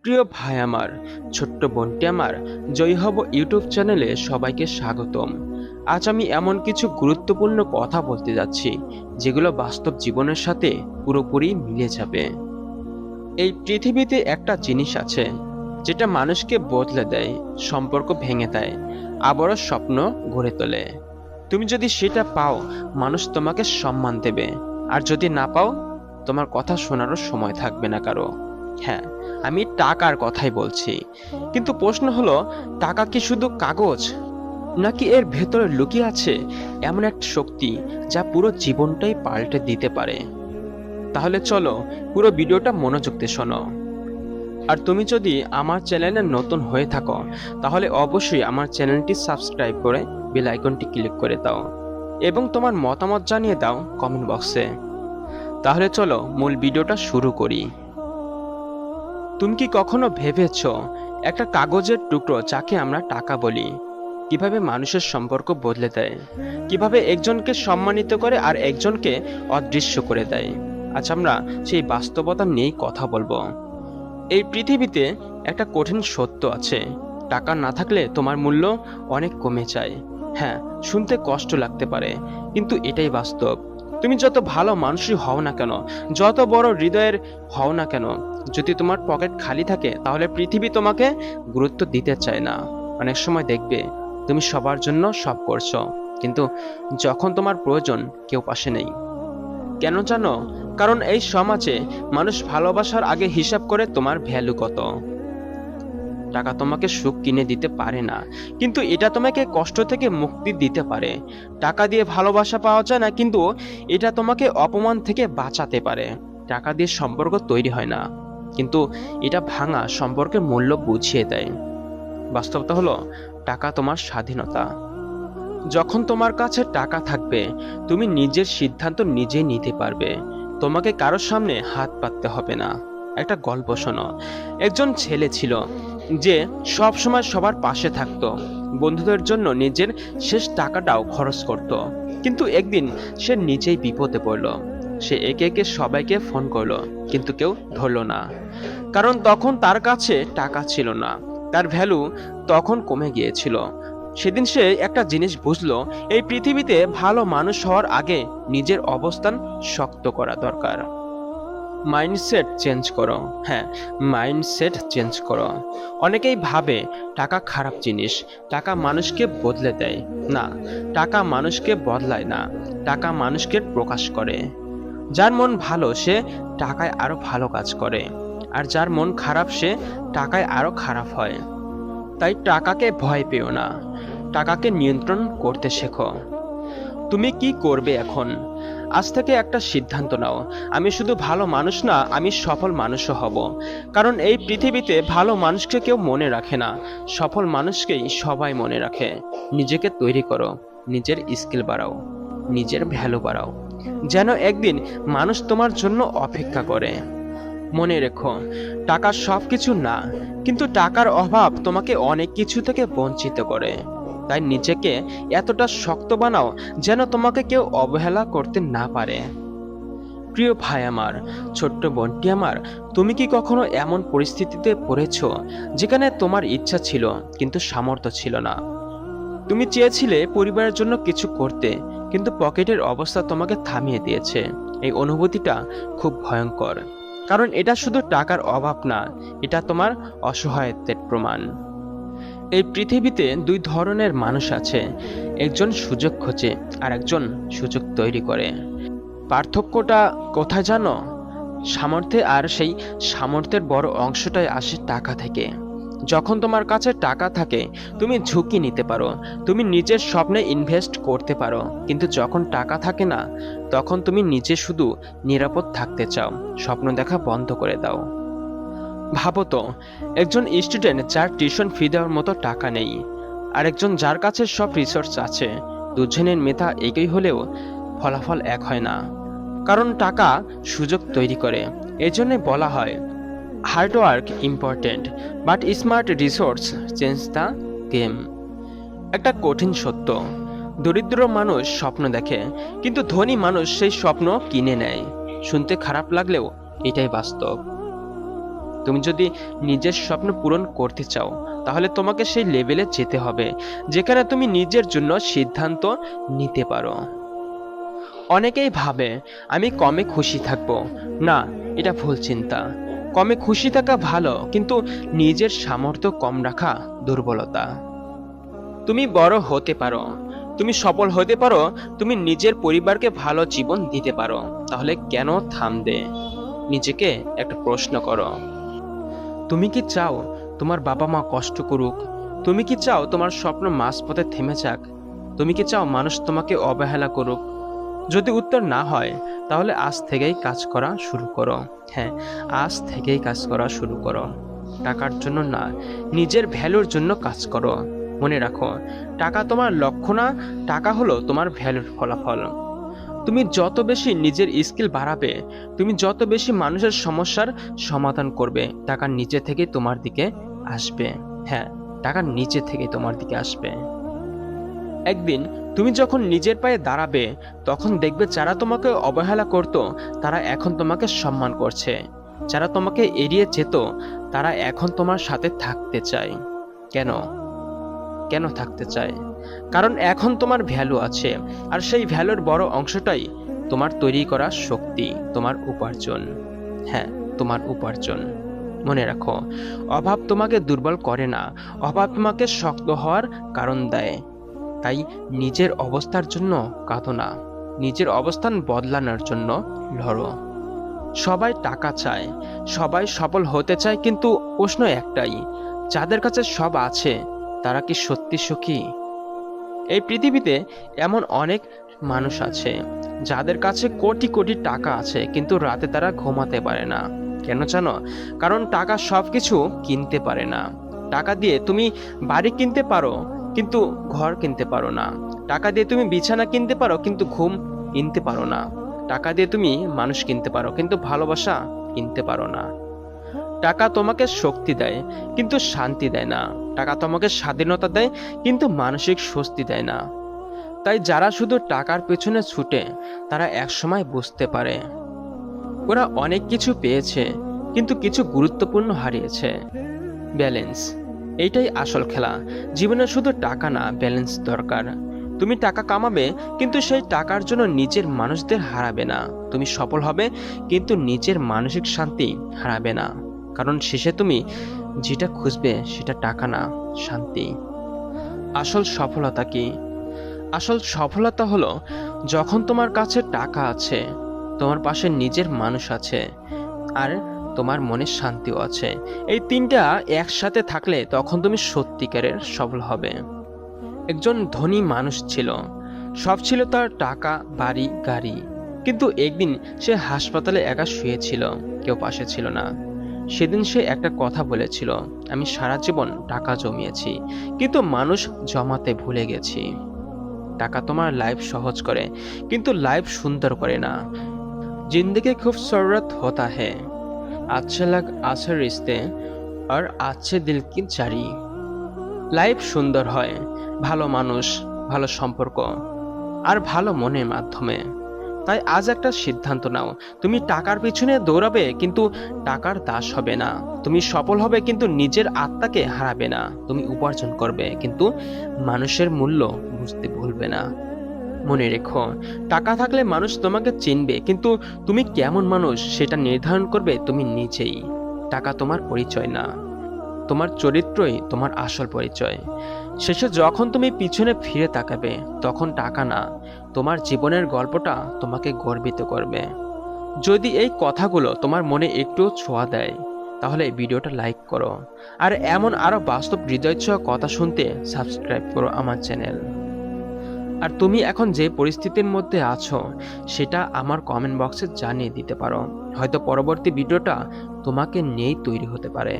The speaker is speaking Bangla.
প্রিয় ভাই আমার, ছোট্ট বোনটি আমার, জয় হব ইউটিউব চ্যানেলে সবাইকে স্বাগতম। আজ আমি এমন কিছু গুরুত্বপূর্ণ কথা বলতে যাচ্ছি যেগুলো বাস্তব জীবনের সাথে পুরোপুরি মিলে যাবে। এই পৃথিবীতে একটা জিনিস আছে যেটা মানুষকে বদলে দেয়, সম্পর্ক ভেঙে দেয়, আবারও স্বপ্ন গড়ে তোলে। তুমি যদি সেটা পাও, মানুষ তোমাকে সম্মান দেবে, আর যদি না পাও, তোমার কথা শোনারও সময় থাকবে না কারো। হ্যাঁ, আমি টাকার কথাই বলছি। কিন্তু প্রশ্ন হলো, টাকা কি শুধু কাগজ, নাকি এর ভেতরে লুকিয়ে আছে এমন একটা শক্তি যা পুরো জীবনটাই পাল্টে দিতে পারে? তাহলে চলো পুরো ভিডিওটা মনোযোগ দিয়ে শোনো। আর তুমি যদি আমার চ্যানেলে নতুন হয়ে থাকো, তাহলে অবশ্যই আমার চ্যানেলটি সাবস্ক্রাইব করে বেল আইকনটি ক্লিক করে দাও এবং তোমার মতামত জানিয়ে দাও কমেন্ট বক্সে। তাহলে চলো মূল ভিডিওটা শুরু করি। তুমি কি কখনো ভেবেছো, একটা কাগজের টুকরো যাকে আমরা টাকা বলি, কিভাবে মানুষের সম্পর্ক বদলে দেয়, কিভাবে একজনকে সম্মানিত করে আর একজনকে অদৃশ্য করে দেয়? আজ আমরা সেই বাস্তবতা নিয়েই কথা বলবো। এই পৃথিবীতে একটা কঠিন সত্য আছে, টাকা না থাকলে তোমার মূল্য অনেক কমে যায়। হ্যাঁ, শুনতে কষ্ট লাগতে পারে, কিন্তু এটাই বাস্তব। তুমি যত ভালো মানুষই হও না কেন, যত বড় হৃদয়ের হও না কেন, যদি তোমার পকেট খালি থাকে, তাহলে পৃথিবী তোমাকে গুরুত্ব দিতে চায় না। অনেক সময় দেখবে তুমি সবার জন্য সব করছো, কিন্তু যখন তোমার প্রয়োজন কেউ পাশে নেই। কেন জানো? কারণ এই সমাজে মানুষ ভালোবাসার আগে হিসাব করে তোমার ভ্যালু কত। টাকা তোমাকে সুখ কিনে দিতে পারে না, কিন্তু এটা তোমাকে কষ্ট থেকে মুক্তি দিতে পারে। টাকা দিয়ে ভালোবাসা পাওয়া যায় না, কিন্তু এটা তোমাকে অপমান থেকে বাঁচাতে পারে। টাকা দিয়ে সম্পর্ক তৈরি হয় না, কিন্তু এটা ভাঙা সম্পর্কের মূল্য বুঝিয়ে দেয়। বাস্তবতা হলো, টাকা তোমার স্বাধীনতা। যখন তোমার কাছে টাকা থাকবে, তুমি নিজের সিদ্ধান্ত নিজেই নিতে পারবে। তোমাকে কারোর সামনে হাত পাততে হবে না। একটা গল্প শোনো। একজন ছেলে ছিল যে সব সময় সবার পাশে থাকতো, বন্ধুদের জন্য নিজের শেষ টাকাটাও খরচ করত। কিন্তু একদিন সে নিজেই বিপদে পড়ল। সে একে একে সবাইকে ফোন করলো, কিন্তু কেউ ধরলো না। কারণ তখন তার কাছে টাকা ছিল না, তার ভ্যালু তখন কমে গিয়েছিল। সেদিন সে একটা জিনিস বুঝলো, এই পৃথিবীতে ভালো মানুষ হওয়ার আগে নিজের অবস্থান শক্ত করা দরকার। মাইন্ডসেট চেঞ্জ করো। হ্যাঁ, মাইন্ডসেট চেঞ্জ করো। অনেকেই ভাবে টাকা খারাপ জিনিস, টাকা মানুষকে বদলে দেয়। না, টাকা মানুষকে বদলায় না, টাকা মানুষকে প্রকাশ করে। যার মন ভালো সে টাকায় আরো ভালো কাজ করে, আর যার মন খারাপ সে টাকায় আরো খারাপ হয়। তাই টাকাকে ভয় পেও না, টাকাকে নিয়ন্ত্রণ করতে শেখো। তুমি কি করবে এখন? আজ থেকে একটা সিদ্ধান্ত নাও, আমি শুধু ভালো মানুষ না, আমি সফল মানুষও হব। কারণ এই পৃথিবীতে ভালো মানুষকে কেউ মনে রাখে না, সফল মানুষকেই সবাই মনে রাখে। নিজেকে তৈরি করো, নিজের স্কিল বাড়াও, নিজের ভ্যালু বাড়াও, যেন একদিন মানুষ তোমার জন্য অপেক্ষা করে। মনে রেখো, টাকা সবকিছু না, কিন্তু টাকার অভাব তোমাকে অনেক কিছু থেকে বঞ্চিত করে। তাই নিজেকে এতটা শক্ত বানাও যেন তোমাকে কেউ অবহেলা করতে না পারে। প্রিয় ভাই আমার, ছোট্ট বোনটি আমার, তুমি কি কখনো এমন পরিস্থিতিতে পড়েছো যেখানে তোমার ইচ্ছা ছিল কিন্তু সামর্থ্য ছিল না? তুমি চেয়েছিলে পরিবারের জন্য কিছু করতে, কিন্তু পকেটের অবস্থা তোমাকে থামিয়ে দিয়েছে। এই অনুভূতিটা খুব ভয়ঙ্কর, কারণ এটা শুধু টাকার অভাব না, এটা তোমার অসহায়ত্বের প্রমাণ। এই পৃথিবীতে দুই ধরনের মানুষ আছে, একজন সুযোগ খোঁজে আর একজন সুযোগ তৈরি করে। পার্থক্যটা কোথায় জানো? সামর্থ্যে, আর সেই সামর্থ্যের বড় অংশটাই আসে টাকা থেকে। যখন তোমার কাছে টাকা থাকে, তুমি ঝুঁকি নিতে পারো, তুমি নিজের স্বপ্নে ইনভেস্ট করতে পারো। কিন্তু যখন টাকা থাকে না, তখন তুমি নিজে শুধু নিরাপদ থাকতে চাও, স্বপ্ন দেখা বন্ধ করে দাও। ভাবো তো, একজন স্টুডেন্ট যার টিউশন ফি দেওয়ার মতো টাকা নেই, আর একজন যার কাছে সব রিসোর্স আছে। দুজনের মেধা একই হলেও ফলাফল এক হয় না, কারণ টাকা সুযোগ তৈরি করে। এজন্য বলা হয়, hard work important, but smart resource change the game. একটা কঠিন সত্য, দরিদ্র মানুষ স্বপ্ন দেখে, কিন্তু ধনী মানুষ সেই স্বপ্ন কিনে নেয়। শুনতে খারাপ লাগলেও এটাই বাস্তব। তুমি যদি নিজের স্বপ্ন পূরণ করতে চাও তাহলে তোমাকে সেই লেভেলে যেতে হবে যেখানে তুমি নিজের জন্য সিদ্ধান্ত নিতে পারো। অনেকেই ভাবে আমি কমে খুশি থাকবো। না, এটা ভুল চিন্তা। কমে খুশি থাকা ভালো, কিন্তু নিজের সামর্থ্য কম রাখা দুর্বলতা। তুমি বড় হতে পারো, তুমি সফল হতে পারো, তুমি নিজের পরিবারকে ভালো জীবন দিতে পারো, তাহলে কেন থামবে? নিজেকে একটা প্রশ্ন করো। তুমি কি চাও তোমার বাবা মা কষ্ট করুক? তুমি কি চাও তোমার স্বপ্ন মাঝপথে থেমে যাক? তুমি কি চাও মানুষ তোমাকে অবহেলা করুক? যদি উত্তর না হয় তাহলে আজ থেকেই কাজ করা শুরু করো। হ্যাঁ, আজ থেকেই কাজ করা শুরু করো। টাকার জন্য না, নিজের ভ্যালুর জন্য কাজ করো। মনে রাখো, টাকা তোমার লক্ষ্য না, টাকা হলো তোমার ভ্যালুর ফলাফল। তুমি যত বেশি নিজের স্কিল বাড়াবে, তুমি যত বেশি মানুষের সমস্যার সমাধান করবে, টাকা নিচে থেকে তোমার দিকে আসবে। হ্যাঁ, টাকা নিচে থেকে তোমার দিকে আসবে। একদিন তুমি যখন নিজের পায়ে দাঁড়াবে, তখন দেখবে যারা তোমাকে অবহেলা করত তারা এখন তোমাকে সম্মান করছে। যারা তোমাকে এড়িয়ে যেত তারা এখন তোমার সাথে থাকতে চায়। কেন? কেন থাকতে চায়? কারণ এখন তোমার ভ্যালু আছে, আর সেই ভ্যালুর বড় অংশটাই তোমার তৈরি করা শক্তি, তোমার উপার্জন। হ্যাঁ, তোমার উপার্জন। মনে রাখো, অভাব তোমাকে দুর্বল করে না, অভাব তোমাকে শক্ত হওয়ার কারণ দেয়। তাই নিজের অবস্থার জন্য কাঁদো না, নিজের অবস্থান বদলানোর জন্য লড়ো। সবাই টাকা চায়, সবাই সফল হতে চায়, কিন্তু প্রশ্ন একটাই, যাদের কাছে সব আছে তারা কি সত্যি সুখী? এই পৃথিবীতে এমন অনেক মানুষ আছে যাদের কাছে কোটি কোটি টাকা আছে, কিন্তু রাতে তারা ঘুমাতে পারে না। কেন জানো? কারণ টাকা সবকিছু কিনতে পারে না। টাকা দিয়ে তুমি বাড়ি কিনতে পারো, কিন্তু ঘর কিনতে পারো না। টাকা দিয়ে তুমি বিছানা কিনতে পারো, কিন্তু ঘুম কিনতে পারো না। টাকা দিয়ে তুমি মানুষ কিনতে পারো, কিন্তু ভালোবাসা কিনতে পারো না। টাকা তোমাকে শক্তি দেয়, কিন্তু শান্তি দেয় না। টাকা তোমাকে স্বাধীনতা দেয়, কিন্তু মানসিক স্বস্তি দেয় না। তাই যারা শুধু টাকার পেছনে ছুটে, তারা একসময় বুঝতে পারে ওরা অনেক কিছু পেয়েছে, কিন্তু কিছু গুরুত্বপূর্ণ হারিয়েছে। ব্যালেন্স, এইটাই আসল খেলা। জীবনে শুধু টাকা না, ব্যালেন্স দরকার। তুমি টাকা কামাবে, কিন্তু সেই টাকার জন্য নিজের মানুষদের হারাবে না। তুমি সফল হবে, কিন্তু নিজের মানসিক শান্তি হারাবে না। কারণ শেষে তুমি যেটা খুঁজবে সেটা টাকা না, শান্তি। আসল সফলতা কি? আসল সফলতা হলো যখন তোমার কাছে টাকা আছে, তোমার পাশে নিজের মানুষ আছে, আর তোমার মনে শান্তিও আছে। এই তিনটা একসাথে থাকলে তখন তুমি সত্যিকারের সফল হবে। একজন ধনী মানুষ ছিল, সব ছিল তার টাকা, বাড়ি, গাড়ি, কিন্তু একদিন সে হাসপাতালে একা শুয়েছিল, কেউ পাশে ছিল না। সেদিন সে একটা কথা বলেছিল, আমি সারা জীবন টাকা জমিয়েছি, কিন্তু মানুষ জমাতে ভুলে গেছি। টাকা তোমার লাইফ সহজ করে, কিন্তু লাইফ সুন্দর করে না। जिंदगी खूबसूरत होता है, अच्छे लग अच्छे रिश्ते और अच्छे दिल की जारी। লাইফ সুন্দর হয় ভালো মানুষ, ভালো সম্পর্ক আর ভালো মনের মাধ্যমে। তাই আজ একটা সিদ্ধান্ত নাও, তুমি টাকার পিছনে দৌড়াবে, কিন্তু টাকার দাস হবে না। তুমি সফল হবে, কিন্তু নিজের আত্মাকে হারাবে না। তুমি উপার্জন করবে, কিন্তু মানুষের মূল্য বুঝতে ভুলবে না। মনে রেখো, টাকা থাকলে মানুষ তোমাকে চিনবে, কিন্তু তুমি কেমন মানুষ সেটা নির্ধারণ করবে তুমি নিজেই। টাকা তোমার পরিচয় না, তোমার চরিত্রই তোমার আসল পরিচয়। শেষে যখন তুমি পিছনে ফিরে তাকাবে, তখন টাকা না, তোমার জীবনের গল্পটা তোমাকে গর্বিত করবে। যদি এই কথাগুলো তোমার মনে একটু ছোঁয়া দেয়, তাহলে এই ভিডিওটা লাইক করো, আর এমন আরো বাস্তব হৃদয়ছোঁয়া কথা শুনতে সাবস্ক্রাইব করো আমার চ্যানেল। আর তুমি এখন যে পরিস্থিতির মধ্যে আছো সেটা আমার কমেন্ট বক্সে জানিয়ে দিতে পারো। হয়তো পরবর্তী ভিডিওটা তোমাকে নিয়েই তৈরি হতে পারে।